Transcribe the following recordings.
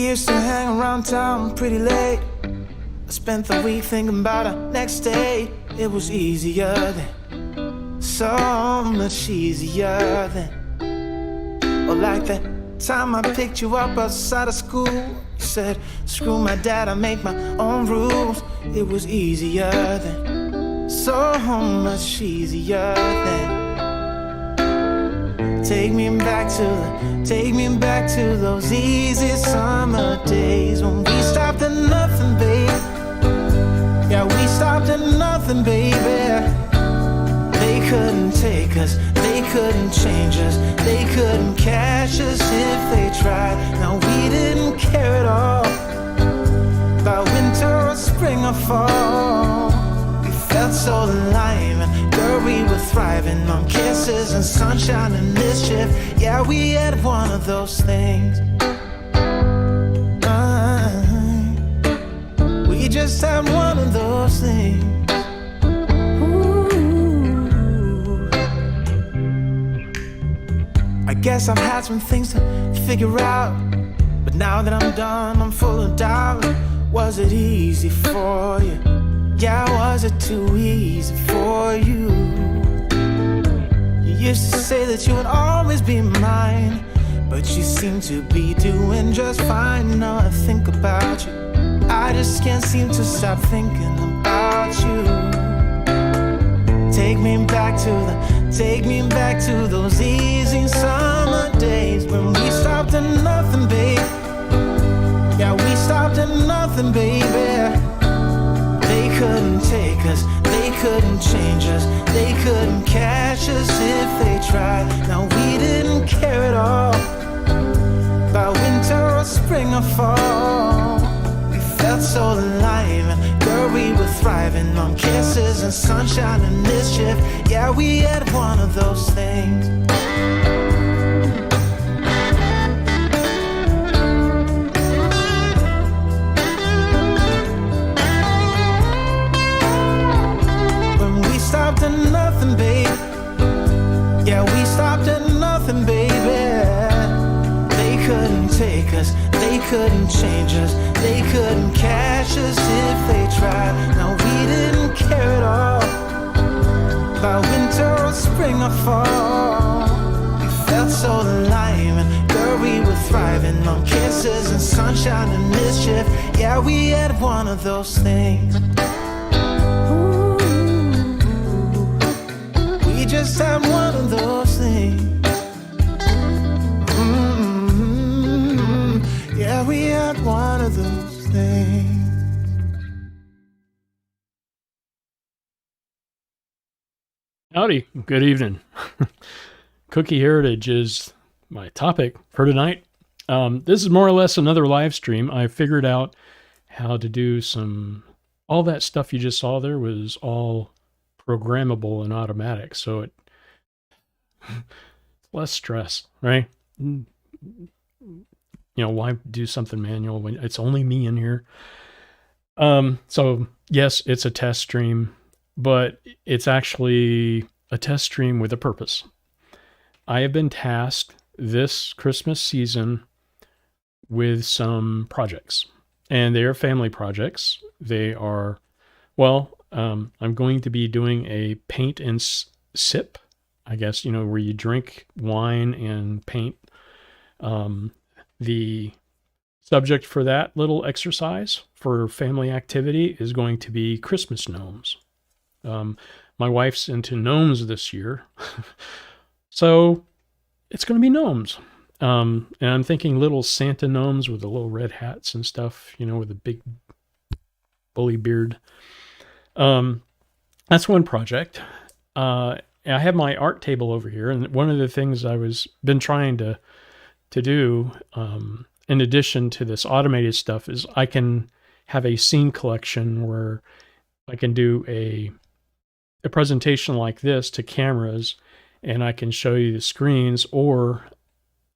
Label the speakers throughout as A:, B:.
A: used to hang around town pretty late. I spent the week thinking about our next date. It was easier then, so much easier then. Or like that time I picked you up outside of school. You said, screw my dad, I make my own rules. It was easier then, so much easier then. Take me back to those easy summer days when we stopped at nothing, babe. Yeah, we stopped at nothing, baby. They couldn't take us, they couldn't change us, they couldn't catch us if they tried. Now we didn't care at all about winter or spring or fall. We felt so alive, and girl, we were thriving on kisses and sunshine and mischief. Yeah, we had one of those things. We just had one of those things. I guess I've had some things to figure out, but now that I'm done, I'm full of doubt. Was it easy for you? Yeah, was it too easy for you? You used to say that you would always be mine, but you seem to be doing just fine. Now I think about you, I just can't seem to stop thinking about you. Take me back to those easy summer days when we stopped at nothing, babe. Yeah, we stopped at nothing, baby. They couldn't take us, they couldn't change us, they couldn't catch us if they tried. Now we didn't care at all about winter or spring or fall. We felt so alive, and girl, we were thriving on kisses and sunshine and mischief. Yeah, we had one of those things. When we stopped at nothing, babe. Yeah, we stopped at nothing, baby. They couldn't take us, they couldn't change us, they couldn't catch us if they tried. Now we didn't care at all about winter or spring or fall. We felt so alive, and girl, we were thriving on kisses and sunshine and mischief. Yeah, we had one of those things. We just had one of those things. Yeah, we had one of those things.
B: Howdy, good evening. Cookie Heritage is my topic for tonight. This is more or less another live stream. I figured out how to do all that stuff you just saw there was all programmable and automatic, so it's less stress, right? You know, why do something manual when it's only me in here? So yes, it's a test stream, but it's actually a test stream with a purpose. I have been tasked this Christmas season with some projects, and they are family projects. They are, I'm going to be doing a paint and sip, I guess, you know, where you drink wine and paint. The subject for that little exercise for family activity is going to be Christmas gnomes. My wife's into gnomes this year, so it's going to be gnomes. And I'm thinking little Santa gnomes with the little red hats and stuff, you know, with a big bully beard. That's one project. I have my art table over here, and one of the things been trying to do, in addition to this automated stuff, is I can have a scene collection where I can do a presentation like this to cameras, and I can show you the screens, or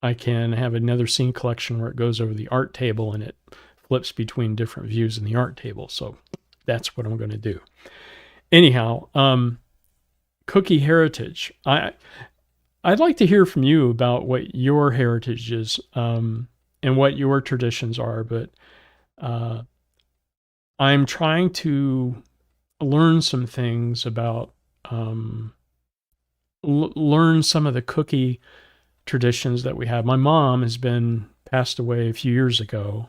B: I can have another scene collection where it goes over the art table and it flips between different views in the art table. So that's what I'm going to do. Anyhow, Cookie Heritage. I'd like to hear from you about what your heritage is. and what your traditions are, but I'm trying to learn some things about, learn some of the cookie traditions that we have. My mom has been passed away a few years ago,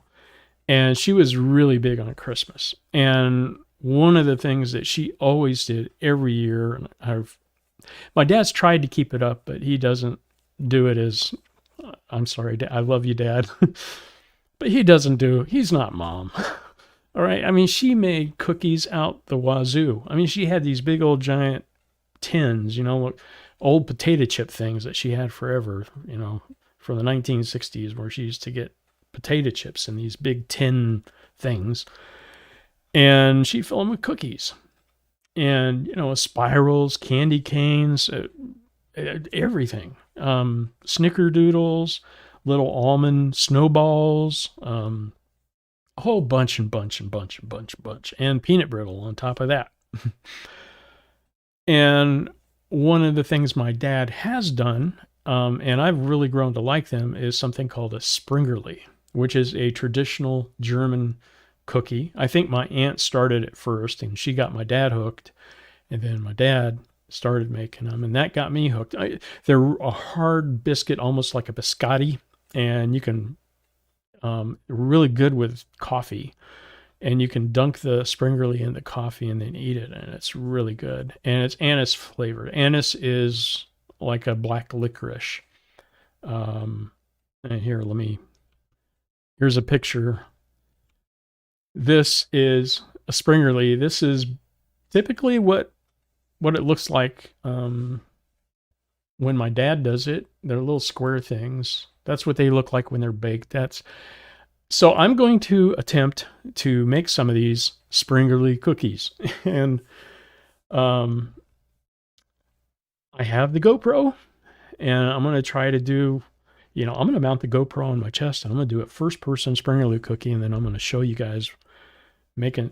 B: and she was really big on Christmas. And one of the things that she always did every year, and my dad's tried to keep it up, but he doesn't do it as, I'm sorry, I love you, Dad, but he's not Mom. All right. I mean, she made cookies out the wazoo. I mean, she had these big old giant tins, old potato chip things that she had forever, from the 1960s, where she used to get potato chips in these big tin things. And she'd fill them with cookies and, spirals, candy canes, everything. Snickerdoodles, little almond snowballs, a whole bunch, and peanut brittle on top of that. And one of the things my dad has done, and I've really grown to like them, is something called a Springerle, which is a traditional German cookie. I think my aunt started it first, and she got my dad hooked, and then my dad started making them, and that got me hooked. They're a hard biscuit, almost like a biscotti, and you can really good with coffee, and you can dunk the Springerle in the coffee and then eat it, and it's really good. And it's anise flavored. Anise is like a black licorice. And here's a picture. This is a Springerle. This is typically what it looks like when my dad does it. They're little square things. That's what they look like when they're baked. So I'm going to attempt to make some of these Springerle cookies. And I have the GoPro, and I'm going to try to do, I'm going to mount the GoPro on my chest, and I'm going to do a first person Springerle cookie, and then I'm going to show you guys making,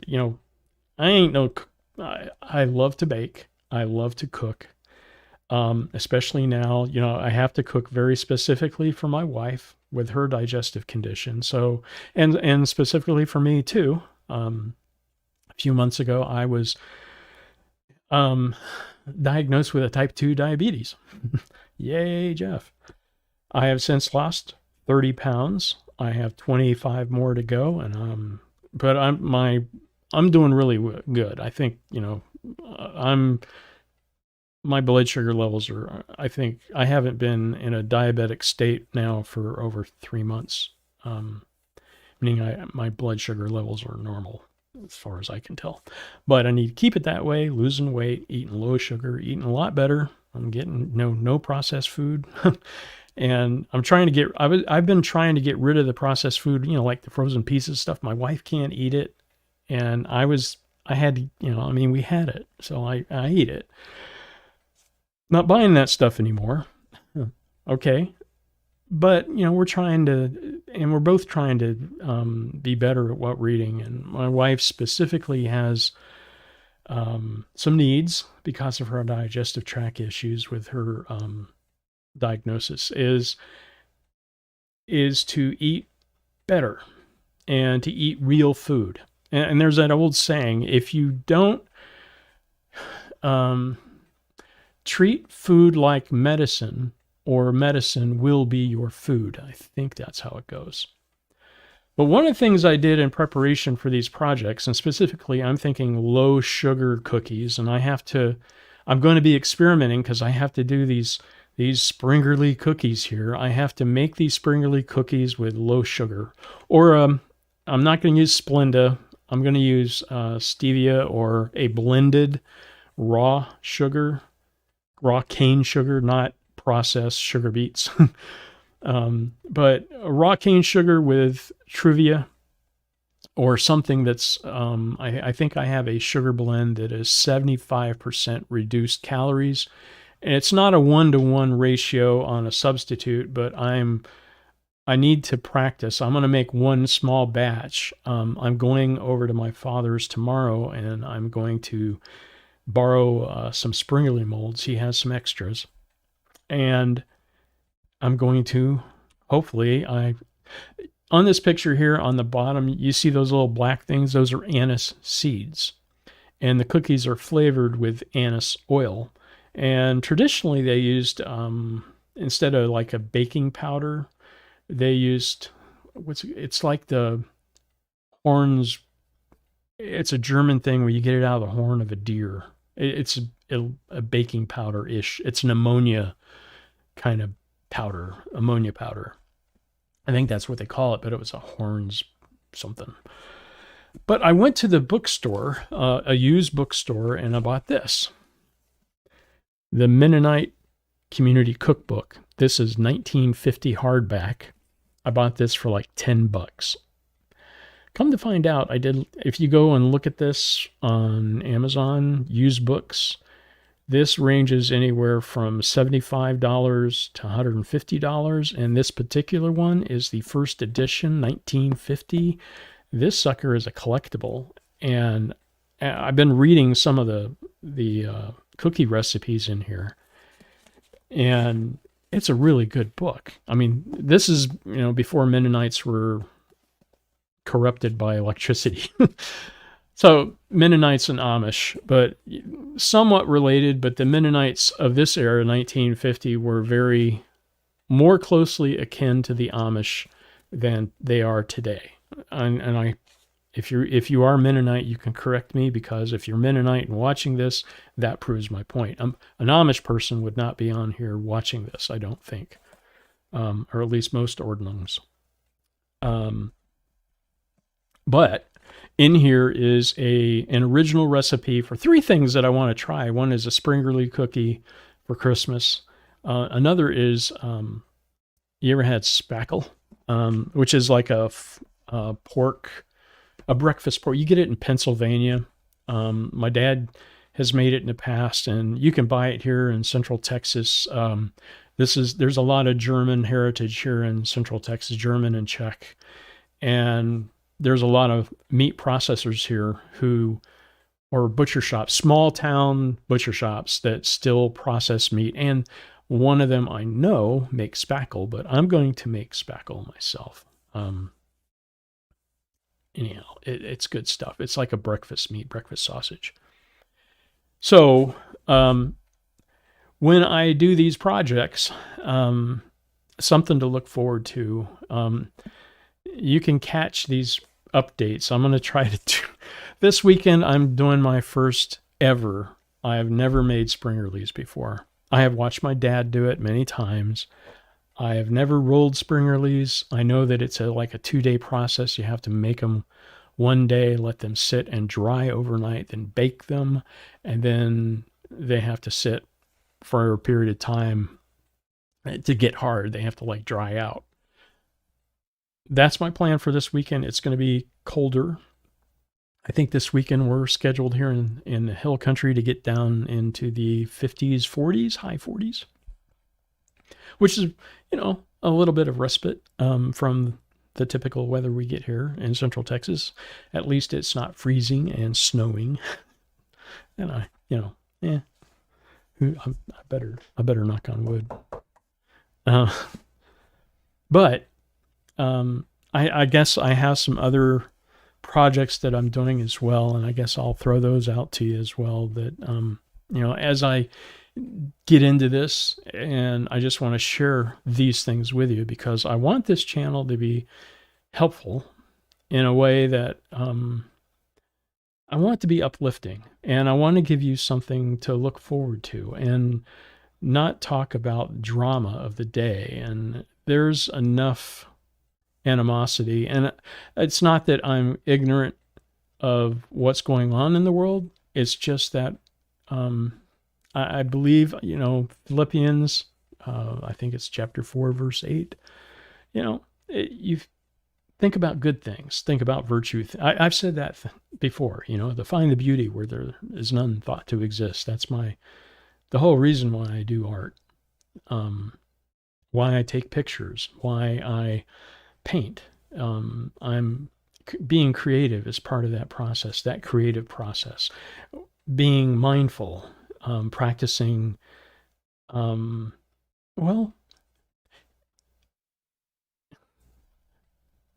B: I love to bake. I love to cook. Especially now, I have to cook very specifically for my wife with her digestive condition. So, and specifically for me too. A few months ago, I was diagnosed with a type 2 diabetes. Yay, Jeff. I have since lost 30 pounds. I have 25 more to go, and but I'm doing really good. I think, my blood sugar levels are, I think I haven't been in a diabetic state now for over 3 months. Meaning my blood sugar levels are normal as far as I can tell, but I need to keep it that way, losing weight, eating low sugar, eating a lot better. I'm getting no processed food. And I've been trying to get rid of the processed food, like the frozen pieces stuff. My wife can't eat it. And I had to, we had it. So I eat it. Not buying that stuff anymore. Okay. But, we're both trying to be better at what we're eating. And my wife specifically has some needs because of her digestive tract issues with her diagnosis is to eat better and to eat real food. And there's that old saying, if you don't treat food like medicine, or medicine will be your food. I think that's how it goes. But one of the things I did in preparation for these projects, and specifically I'm thinking low sugar cookies, and I'm going to be experimenting because I have to do these Springerle cookies here. I have to make these Springerle cookies with low sugar. Or I'm not going to use Splenda. I'm going to use stevia or a blended raw cane sugar, not processed sugar beets. But a raw cane sugar with Truvia or something that's, I think I have a sugar blend that is 75% reduced calories. And it's not a 1-to-1 ratio on a substitute, but I need to practice. I'm going to make one small batch. I'm going over to my father's tomorrow, and I'm going to borrow some Springerle molds. He has some extras. And I'm going to, hopefully, on this picture here on the bottom, you see those little black things? Those are anise seeds. And the cookies are flavored with anise oil. And traditionally they used, instead of like a baking powder, they used, it's like the horns. It's a German thing where you get it out of the horn of a deer. It's a baking powder-ish. It's an ammonia kind of powder, ammonia powder. I think that's what they call it, but it was a horns something. But I went to the bookstore, a used bookstore, and I bought this. The Mennonite Community Cookbook. This is 1950 hardback. I bought this for like $10. Come to find out, if you go and look at this on Amazon, used books, this ranges anywhere from $75 to $150, and this particular one is the first edition, 1950. This sucker is a collectible, and I've been reading some of the cookie recipes in here, and it's a really good book. I mean, this is, before Mennonites were corrupted by electricity. So Mennonites and Amish, but somewhat related, but the Mennonites of this era, 1950, were very more closely akin to the Amish than they are today. And if you are Mennonite, you can correct me, because if you're Mennonite and watching this, that proves my point. An Amish person would not be on here watching this, I don't think, or at least most Ordnungs. But in here is an original recipe for 3 things that I want to try. One is a Springerlee cookie for Christmas. Another is, you ever had spackle, which is like a breakfast pork. You get it in Pennsylvania. My dad has made it in the past, and you can buy it here in Central Texas. There's a lot of German heritage here in Central Texas, German and Czech, and there's a lot of meat processors here or butcher shops, small town butcher shops that still process meat. And one of them I know makes spackle, but I'm going to make spackle myself. Anyhow, it's good stuff. It's like a breakfast meat, breakfast sausage. So when I do these projects, something to look forward to. You can catch these updates. I'm going to try to do this weekend. I'm doing my first ever. I have never made Springerlees before. I have watched my dad do it many times. I have never rolled Springerlees. I know that it's like a 2-day process. You have to make them one day, let them sit and dry overnight, then bake them, and then they have to sit for a period of time to get hard. They have to like dry out. That's my plan for this weekend. It's going to be colder. I think this weekend we're scheduled here in the hill country to get down into the 50s, 40s, high 40s, which is, a little bit of respite from the typical weather we get here in Central Texas. At least it's not freezing and snowing. And I better knock on wood. But I guess I have some other projects that I'm doing as well, and I guess I'll throw those out to you as well. That as I get into this, and I just want to share these things with you because I want this channel to be helpful in a way that I want it to be uplifting, and I want to give you something to look forward to and not talk about drama of the day. And there's enough animosity, and it's not that I'm ignorant of what's going on in the world. It's just that I believe, Philippians, I think it's chapter 4, verse 8, you think about good things, think about virtue. I've said that before, to find the beauty where there is none thought to exist. That's the whole reason why I do art, why I take pictures, why I paint. Being creative is part of that process, that creative process. Being mindful, practicing,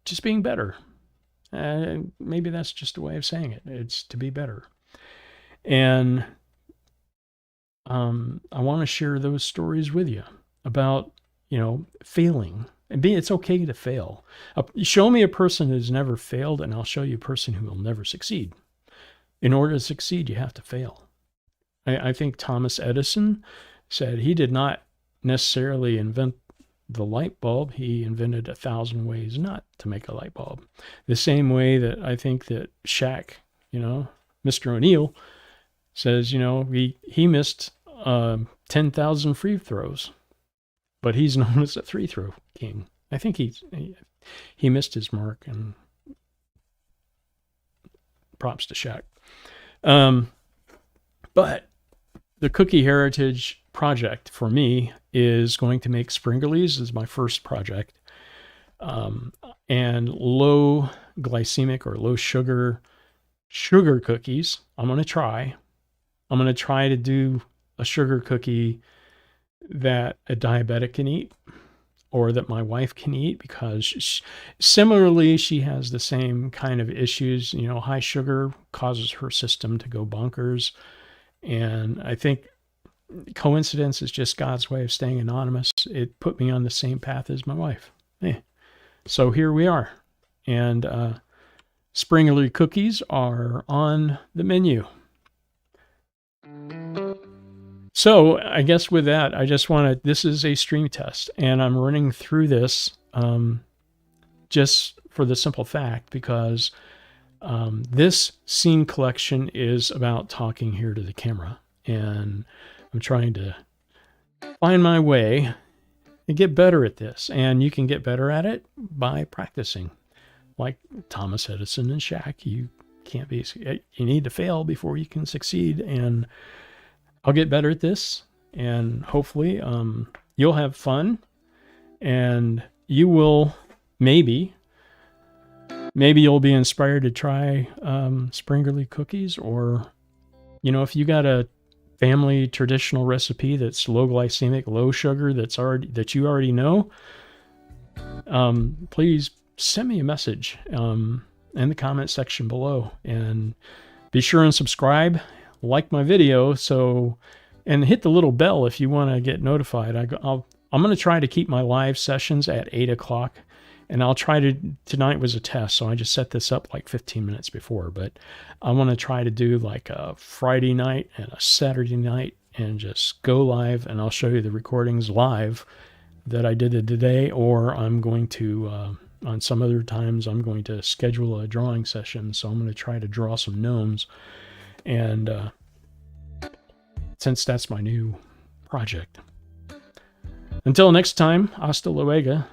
B: just being better. Maybe that's just a way of saying it. It's to be better. And I want to share those stories with you about, failing. And it's okay to fail. Show me a person who's never failed, and I'll show you a person who will never succeed. In order to succeed, you have to fail. I think Thomas Edison said he did not necessarily invent the light bulb. He invented 1,000 ways not to make a light bulb. The same way that I think that Shaq, Mr. O'Neal, says, he missed 10,000 free throws, but he's known as a three-throw king. I think he missed his mark, and props to Shaq. But the Cookie Heritage project for me is going to make Springerles as my first project, and low glycemic or low sugar cookies. I'm going to try to do a sugar cookie that a diabetic can eat, or that my wife can eat, because similarly, she has the same kind of issues. High sugar causes her system to go bonkers. And I think coincidence is just God's way of staying anonymous. It put me on the same path as my wife. So here we are. And Springerle cookies are on the menu. So I guess with that, I just this is a stream test, and I'm running through this just for the simple fact, because this scene collection is about talking here to the camera, and I'm trying to find my way and get better at this. And you can get better at it by practicing. Like Thomas Edison and Shaq, you need to fail before you can succeed. And I'll get better at this, and hopefully you'll have fun, and you will maybe you'll be inspired to try Springerle cookies, or if you got a family traditional recipe that's low glycemic, low sugar, that you already know, please send me a message in the comment section below, and be sure and subscribe, like my video, and hit the little bell if you want to get notified. I'm going to try to keep my live sessions at 8 o'clock. And I'll try tonight was a test, so I just set this up like 15 minutes before, but I want to try to do like a Friday night and a Saturday night and just go live, and I'll show you the recordings live that I did today, or I'm going to, on some other times, I'm going to schedule a drawing session, so I'm going to try to draw some gnomes, and since that's my new project. Until next time, hasta luego.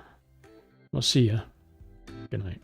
B: We'll see you. Good night.